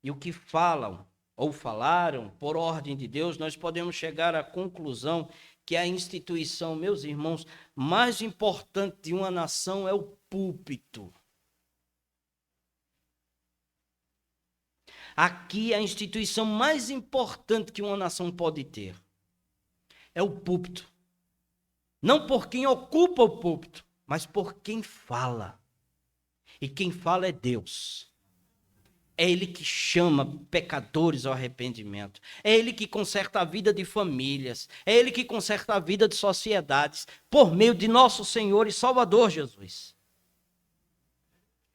e o que falam ou falaram por ordem de Deus, nós podemos chegar à conclusão que a instituição, meus irmãos, mais importante de uma nação é o púlpito. Aqui a instituição mais importante que uma nação pode ter é o púlpito. Não por quem ocupa o púlpito, mas por quem fala. E quem fala é Deus. É Ele que chama pecadores ao arrependimento. É Ele que conserta a vida de famílias. É Ele que conserta a vida de sociedades por meio de nosso Senhor e Salvador Jesus.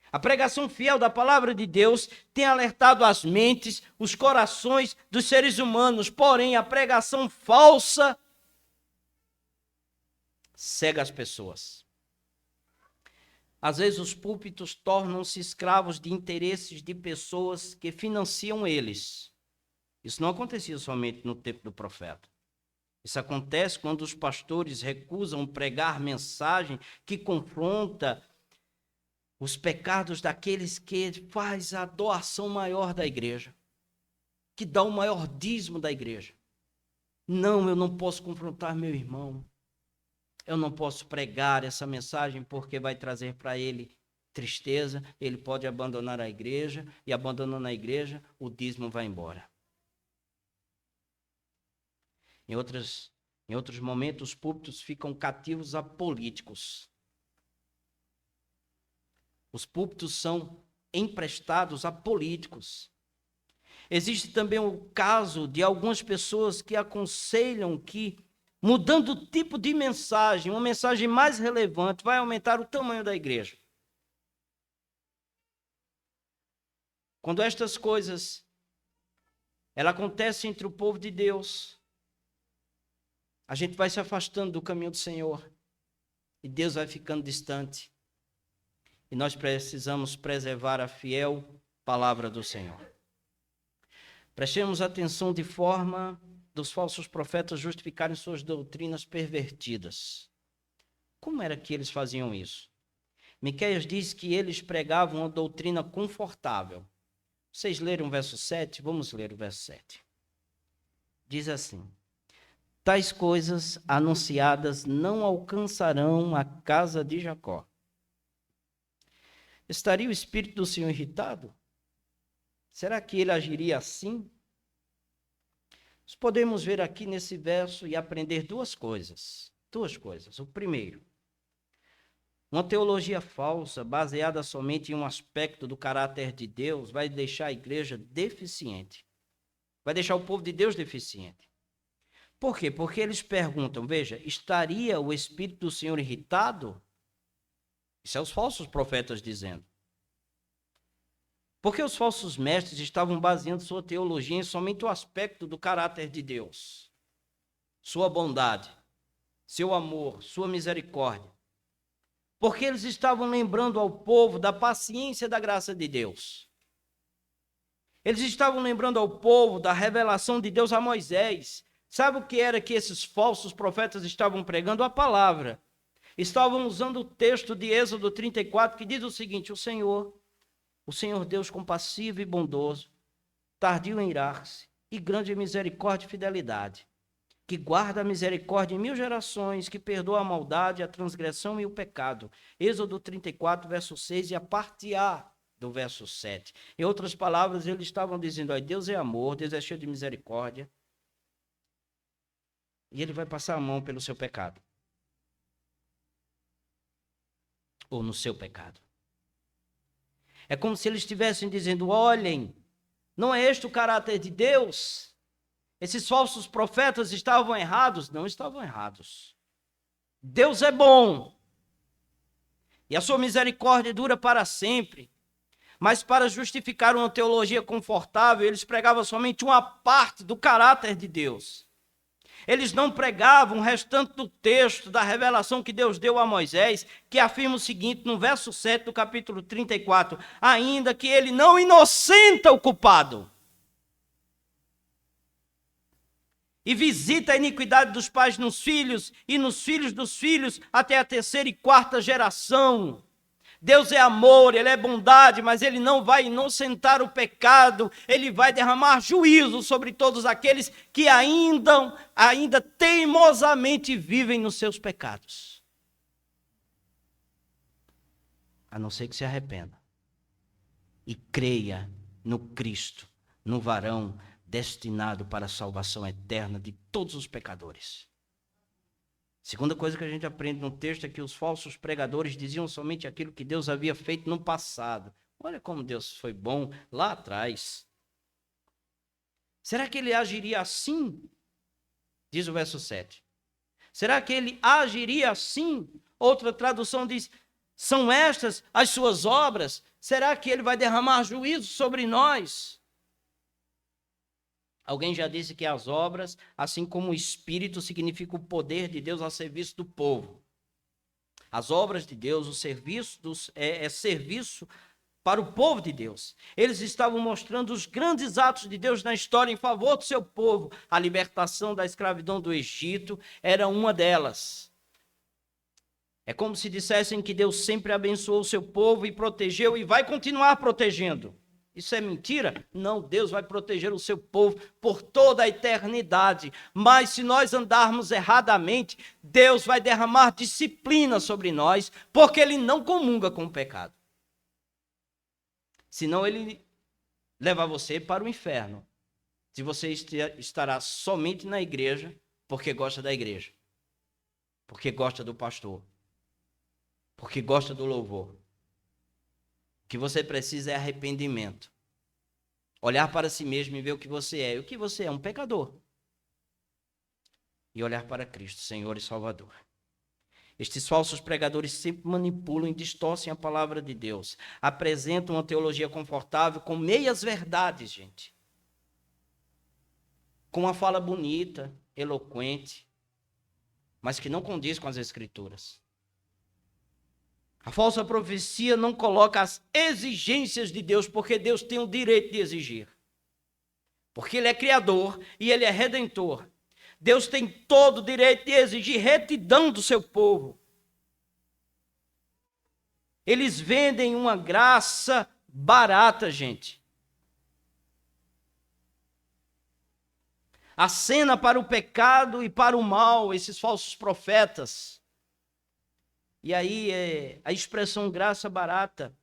A pregação fiel da palavra de Deus tem alertado as mentes, os corações dos seres humanos. Porém, a pregação falsa cega as pessoas. Às vezes os púlpitos tornam-se escravos de interesses de pessoas que financiam eles. Isso não acontecia somente no tempo do profeta. Isso acontece quando os pastores recusam pregar mensagem que confronta os pecados daqueles que faz a doação maior da igreja, que dá o maior dízimo da igreja. Não, eu não posso confrontar meu irmão. Eu não posso pregar essa mensagem porque vai trazer para ele tristeza, ele pode abandonar a igreja, e abandonando a igreja, o dízimo vai embora. Em outros momentos, os púlpitos ficam cativos a políticos. Os púlpitos são emprestados a políticos. Existe também o caso de algumas pessoas que aconselham que, mudando o tipo de mensagem, uma mensagem mais relevante, vai aumentar o tamanho da igreja. Quando estas coisas acontecem entre o povo de Deus, a gente vai se afastando do caminho do Senhor e Deus vai ficando distante. E nós precisamos preservar a fiel palavra do Senhor. Prestemos atenção de forma dos falsos profetas justificarem suas doutrinas pervertidas. Como era que eles faziam isso? Miqueias diz que eles pregavam uma doutrina confortável. Vocês leram o verso 7? Vamos ler o verso 7. Diz assim: tais coisas anunciadas não alcançarão a casa de Jacó. Estaria o Espírito do Senhor irritado? Será que ele agiria assim? Nós podemos ver aqui nesse verso e aprender duas coisas. O primeiro, uma teologia falsa, baseada somente em um aspecto do caráter de Deus, vai deixar a igreja deficiente. Vai deixar o povo de Deus deficiente. Por quê? Porque eles perguntam, veja, estaria o Espírito do Senhor irritado? Isso é os falsos profetas dizendo. Porque os falsos mestres estavam baseando sua teologia em somente o aspecto do caráter de Deus. Sua bondade, seu amor, sua misericórdia. Porque eles estavam lembrando ao povo da paciência e da graça de Deus. Eles estavam lembrando ao povo da revelação de Deus a Moisés. Sabe o que era que esses falsos profetas estavam pregando? A palavra. Estavam usando o texto de Êxodo 34, que diz o seguinte: o Senhor Deus compassivo e bondoso, tardio em irar-se, e grande em misericórdia e fidelidade, que guarda a misericórdia em 1000 gerações, que perdoa a maldade, a transgressão e o pecado. Êxodo 34, verso 6 e a parte A do verso 7. Em outras palavras, eles estavam dizendo: ó, Deus é amor, Deus é cheio de misericórdia, e ele vai passar a mão pelo seu pecado. ou no seu pecado. É como se eles estivessem dizendo: olhem, não é este o caráter de Deus? Esses falsos profetas estavam errados? Não estavam errados. Deus é bom. E a sua misericórdia dura para sempre. Mas para justificar uma teologia confortável, eles pregavam somente uma parte do caráter de Deus. Eles não pregavam o restante do texto da revelação que Deus deu a Moisés, que afirma o seguinte, no verso 7 do capítulo 34, ainda que ele não inocenta o culpado, e visita a iniquidade dos pais nos filhos, e nos filhos dos filhos, até a terceira e quarta geração. Deus é amor, Ele é bondade, mas Ele não vai inocentar o pecado, Ele vai derramar juízo sobre todos aqueles que ainda teimosamente vivem nos seus pecados. A não ser que se arrependa e creia no Cristo, no varão destinado para a salvação eterna de todos os pecadores. Segunda coisa que a gente aprende no texto é que os falsos pregadores diziam somente aquilo que Deus havia feito no passado. Olha como Deus foi bom lá atrás. Será que ele agiria assim? Diz o verso 7. Será que ele agiria assim? Outra tradução diz, são estas as suas obras? Será que ele vai derramar juízo sobre nós? Alguém já disse que as obras, assim como o Espírito, significa o poder de Deus a serviço do povo. As obras de Deus, o serviço é serviço para o povo de Deus. Eles estavam mostrando os grandes atos de Deus na história em favor do seu povo. A libertação da escravidão do Egito era uma delas. É como se dissessem que Deus sempre abençoou o seu povo e protegeu e vai continuar protegendo. Isso é mentira? Não, Deus vai proteger o seu povo por toda a eternidade. Mas se nós andarmos erradamente, Deus vai derramar disciplina sobre nós, porque Ele não comunga com o pecado. Senão Ele leva você para o inferno. Se você estará somente na igreja, porque gosta da igreja, porque gosta do pastor, porque gosta do louvor. O que você precisa é arrependimento. Olhar para si mesmo e ver o que você é. E o que você é? Um pecador. E olhar para Cristo, Senhor e Salvador. Estes falsos pregadores sempre manipulam e distorcem a palavra de Deus. Apresentam uma teologia confortável com meias verdades, gente. Com uma fala bonita, eloquente, mas que não condiz com as Escrituras. A falsa profecia não coloca as exigências de Deus, porque Deus tem o direito de exigir. Porque Ele é Criador e Ele é Redentor. Deus tem todo o direito de exigir retidão do seu povo. Eles vendem uma graça barata, gente. Acena para o pecado e para o mal, esses falsos profetas. E aí a expressão graça barata,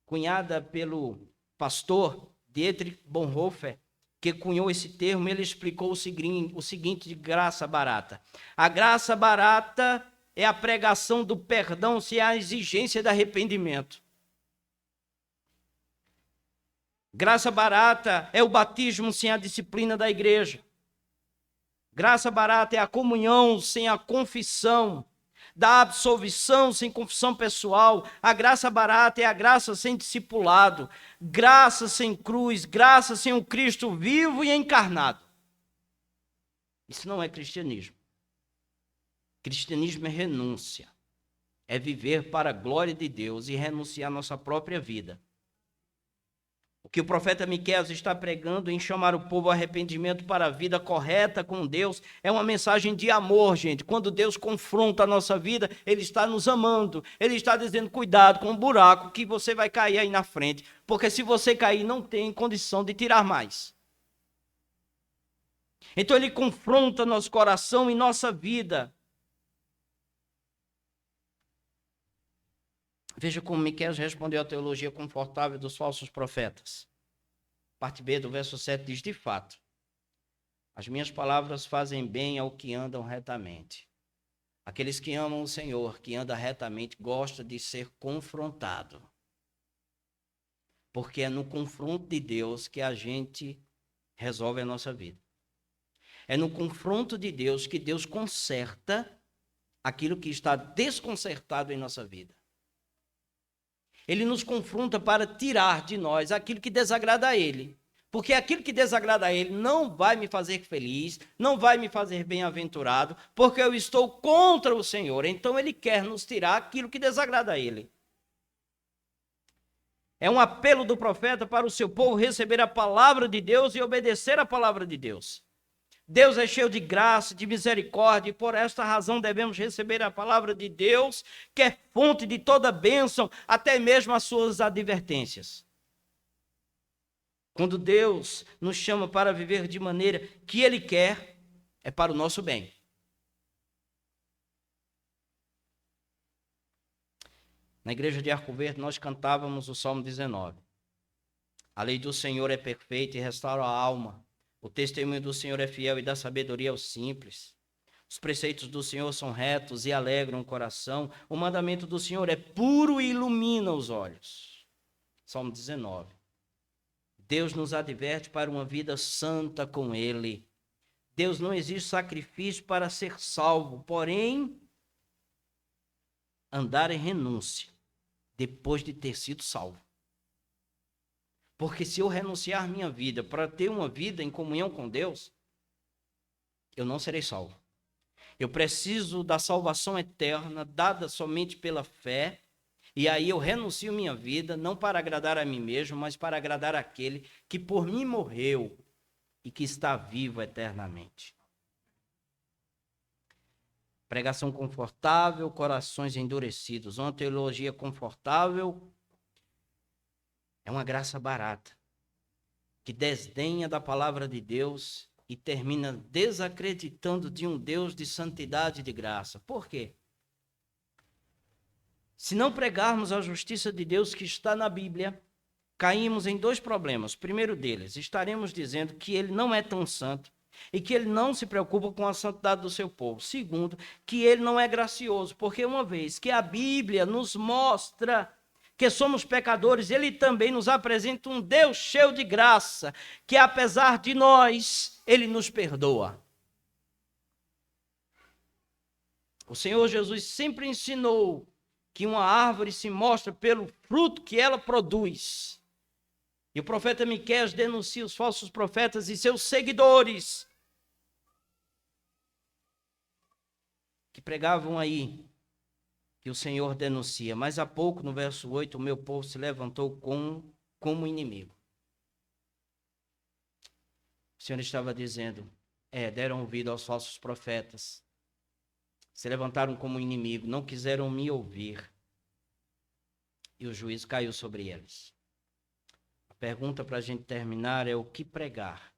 cunhada pelo pastor Dietrich Bonhoeffer, que cunhou esse termo, ele explicou o seguinte de graça barata. A graça barata é a pregação do perdão sem a exigência de arrependimento. Graça barata é o batismo sem a disciplina da igreja. Graça barata é a comunhão sem a confissão, da absolvição sem confissão pessoal. A graça barata é a graça sem discipulado, graça sem cruz, graça sem o Cristo vivo e encarnado. Isso não é cristianismo. Cristianismo é renúncia, é viver para a glória de Deus e renunciar à nossa própria vida. O que o profeta Miqueias está pregando em chamar o povo ao arrependimento para a vida correta com Deus é uma mensagem de amor, gente. Quando Deus confronta a nossa vida, Ele está nos amando. Ele está dizendo, cuidado com o buraco que você vai cair aí na frente. Porque se você cair, não tem condição de tirar mais. Então Ele confronta nosso coração e nossa vida. Veja como Miqueias respondeu à teologia confortável dos falsos profetas. Parte B do verso 7 diz, de fato, as minhas palavras fazem bem ao que andam retamente. Aqueles que amam o Senhor, que andam retamente, gostam de ser confrontado. Porque é no confronto de Deus que a gente resolve a nossa vida. É no confronto de Deus que Deus conserta aquilo que está desconcertado em nossa vida. Ele nos confronta para tirar de nós aquilo que desagrada a Ele. Porque aquilo que desagrada a Ele não vai me fazer feliz, não vai me fazer bem-aventurado, porque eu estou contra o Senhor. Então Ele quer nos tirar aquilo que desagrada a Ele. É um apelo do profeta para o seu povo receber a palavra de Deus e obedecer a palavra de Deus. Deus é cheio de graça, de misericórdia, e por esta razão devemos receber a palavra de Deus, que é fonte de toda bênção, até mesmo as suas advertências. Quando Deus nos chama para viver de maneira que Ele quer, é para o nosso bem. Na igreja de Arco Verde, nós cantávamos o Salmo 19. A lei do Senhor é perfeita e restaura a alma. O testemunho do Senhor é fiel e dá sabedoria aos simples. Os preceitos do Senhor são retos e alegram o coração. O mandamento do Senhor é puro e ilumina os olhos. Salmo 19. Deus nos adverte para uma vida santa com Ele. Deus não exige sacrifício para ser salvo, porém, andar em renúncia depois de ter sido salvo. Porque se eu renunciar minha vida para ter uma vida em comunhão com Deus, eu não serei salvo. Eu preciso da salvação eterna, dada somente pela fé, e aí eu renuncio minha vida, não para agradar a mim mesmo, mas para agradar aquele que por mim morreu e que está vivo eternamente. Pregação confortável, corações endurecidos. Uma teologia confortável é uma graça barata, que desdenha da palavra de Deus e termina desacreditando de um Deus de santidade e de graça. Por quê? Se não pregarmos a justiça de Deus que está na Bíblia, caímos em dois problemas. O primeiro deles, estaremos dizendo que Ele não é tão santo e que Ele não se preocupa com a santidade do seu povo. Segundo, que Ele não é gracioso, porque uma vez que a Bíblia nos mostra que somos pecadores, Ele também nos apresenta um Deus cheio de graça, que apesar de nós, Ele nos perdoa. O Senhor Jesus sempre ensinou que uma árvore se mostra pelo fruto que ela produz. E o profeta Miqueias denuncia os falsos profetas e seus seguidores, que pregavam aí, que o Senhor denuncia. Mas há pouco, no verso 8, o meu povo se levantou como inimigo. O Senhor estava dizendo, deram ouvido aos falsos profetas, se levantaram como inimigo, não quiseram me ouvir, e o juízo caiu sobre eles. A pergunta para a gente terminar é: o que pregar?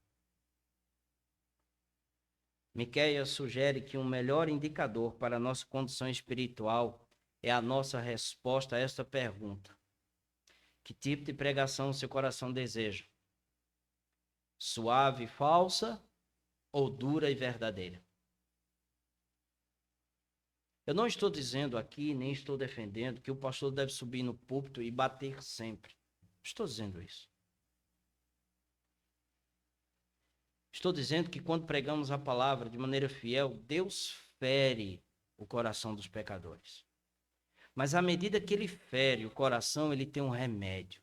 Miqueias sugere que um melhor indicador para a nossa condição espiritual é a nossa resposta a esta pergunta. Que tipo de pregação o seu coração deseja? Suave e falsa ou dura e verdadeira? Eu não estou dizendo aqui, nem estou defendendo que o pastor deve subir no púlpito e bater sempre. Estou dizendo isso. Estou dizendo que quando pregamos a palavra de maneira fiel, Deus fere o coração dos pecadores. Mas à medida que Ele fere o coração, Ele tem um remédio.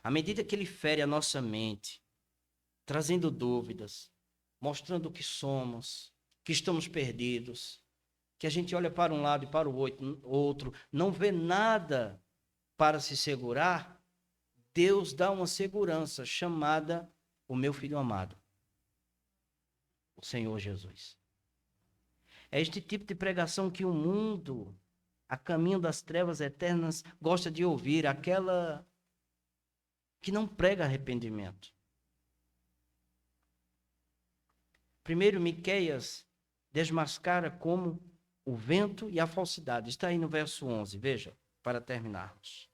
À medida que Ele fere a nossa mente, trazendo dúvidas, mostrando o que somos, que estamos perdidos, que a gente olha para um lado e para o outro, não vê nada para se segurar, Deus dá uma segurança chamada o meu filho amado, o Senhor Jesus. É este tipo de pregação que o mundo, a caminho das trevas eternas, gosta de ouvir, aquela que não prega arrependimento. Primeiro, Miqueias desmascara como o vento e a falsidade. Está aí no verso 11, veja, para terminarmos.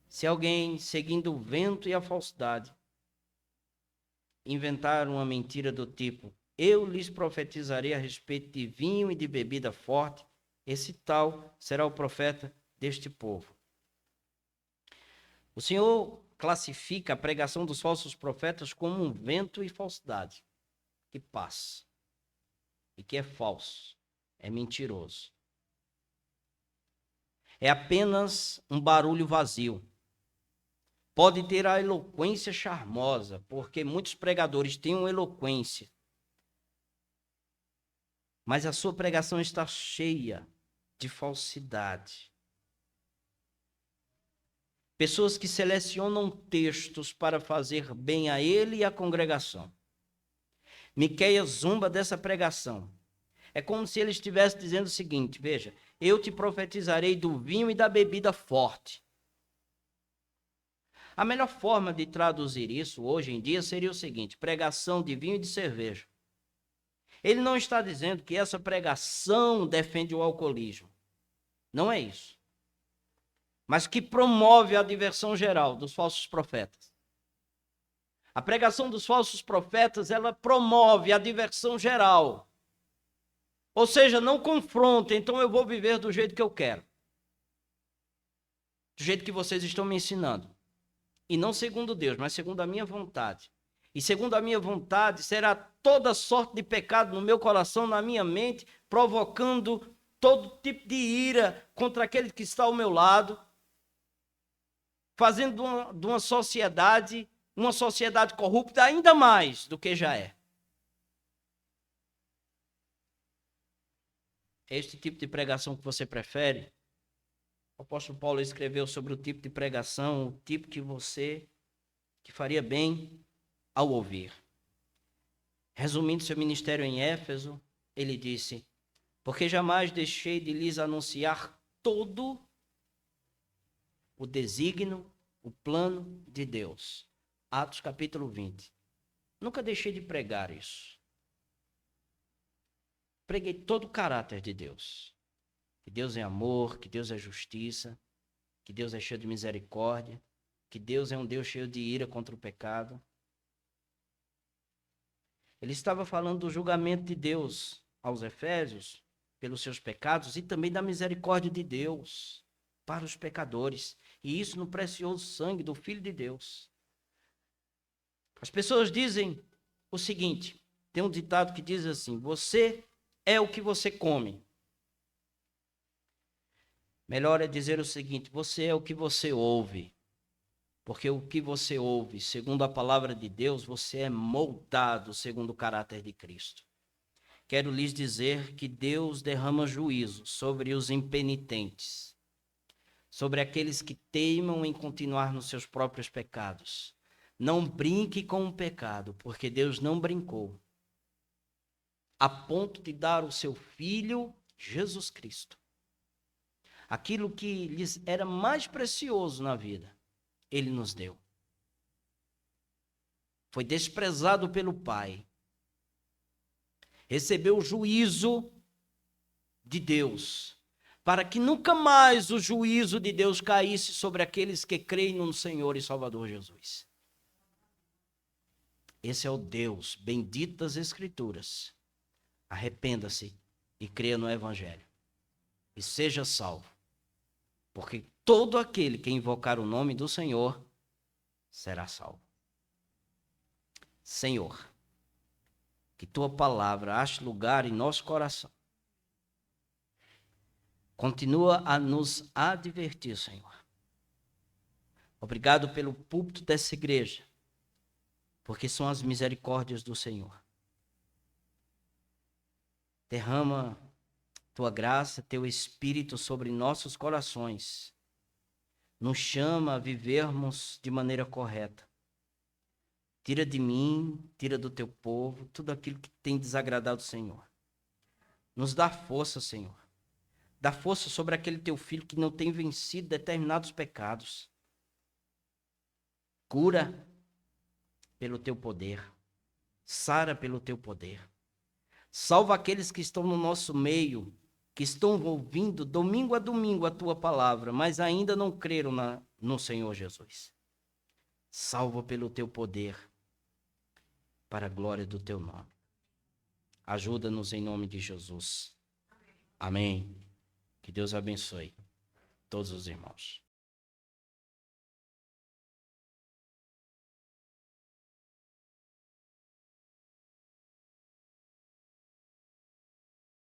Se alguém, seguindo o vento e a falsidade, inventar uma mentira do tipo, eu lhes profetizarei a respeito de vinho e de bebida forte. Esse tal será o profeta deste povo. O Senhor classifica a pregação dos falsos profetas como um vento e falsidade, que passa, e que é falso, é mentiroso. É apenas um barulho vazio. Pode ter a eloquência charmosa, porque muitos pregadores têm uma eloquência, mas a sua pregação está cheia de falsidade. Pessoas que selecionam textos para fazer bem a ele e à congregação. Miqueias zomba dessa pregação. É como se ele estivesse dizendo o seguinte: veja, eu te profetizarei do vinho e da bebida forte. A melhor forma de traduzir isso hoje em dia seria o seguinte: pregação de vinho e de cerveja. Ele não está dizendo que essa pregação defende o alcoolismo. Não é isso. Mas que promove a diversão geral dos falsos profetas. A pregação dos falsos profetas, ela promove a diversão geral. Ou seja, não confronta, então eu vou viver do jeito que eu quero. Do jeito que vocês estão me ensinando. E não segundo Deus, mas segundo a minha vontade. E segundo a minha vontade, será toda sorte de pecado no meu coração, na minha mente, provocando todo tipo de ira contra aquele que está ao meu lado, fazendo de uma sociedade corrupta ainda mais do que já é. Este tipo de pregação que você prefere? O apóstolo Paulo escreveu sobre o tipo de pregação, o tipo que faria bem ao ouvir. Resumindo seu ministério em Éfeso, ele disse: porque jamais deixei de lhes anunciar todo o desígnio, o plano de Deus. Atos capítulo 20. Nunca deixei de pregar isso. Preguei todo o caráter de Deus. Que Deus é amor, que Deus é justiça, que Deus é cheio de misericórdia, que Deus é um Deus cheio de ira contra o pecado. Ele estava falando do julgamento de Deus aos Efésios pelos seus pecados e também da misericórdia de Deus para os pecadores. E isso no precioso sangue do Filho de Deus. As pessoas dizem o seguinte, tem um ditado que diz assim: você é o que você come. Melhor é dizer o seguinte: você é o que você ouve. Porque o que você ouve, segundo a palavra de Deus, você é moldado segundo o caráter de Cristo. Quero lhes dizer que Deus derrama juízo sobre os impenitentes, sobre aqueles que teimam em continuar nos seus próprios pecados. Não brinque com o pecado, porque Deus não brincou, a ponto de dar o seu Filho, Jesus Cristo. Aquilo que lhes era mais precioso na vida, Ele nos deu. Foi desprezado pelo Pai. Recebeu o juízo de Deus, para que nunca mais o juízo de Deus caísse sobre aqueles que creem no Senhor e Salvador Jesus. Esse é o Deus, bendito das Escrituras. Arrependa-se e creia no Evangelho. E seja salvo. Porque todo aquele que invocar o nome do Senhor será salvo. Senhor, que tua palavra ache lugar em nosso coração. Continua a nos advertir, Senhor. Obrigado pelo púlpito dessa igreja, porque são as misericórdias do Senhor. Derrama tua graça, teu Espírito sobre nossos corações. Nos chama a vivermos de maneira correta. Tira de mim, tira do teu povo, tudo aquilo que tem desagradado o Senhor. Nos dá força, Senhor. Dá força sobre aquele teu filho que não tem vencido determinados pecados. Cura pelo teu poder. Sara pelo teu poder. Salva aqueles que estão no nosso meio, que estão ouvindo domingo a domingo a tua palavra, mas ainda não creram no Senhor Jesus. Salva pelo teu poder, para a glória do teu nome. Ajuda-nos em nome de Jesus. Amém. Que Deus abençoe todos os irmãos.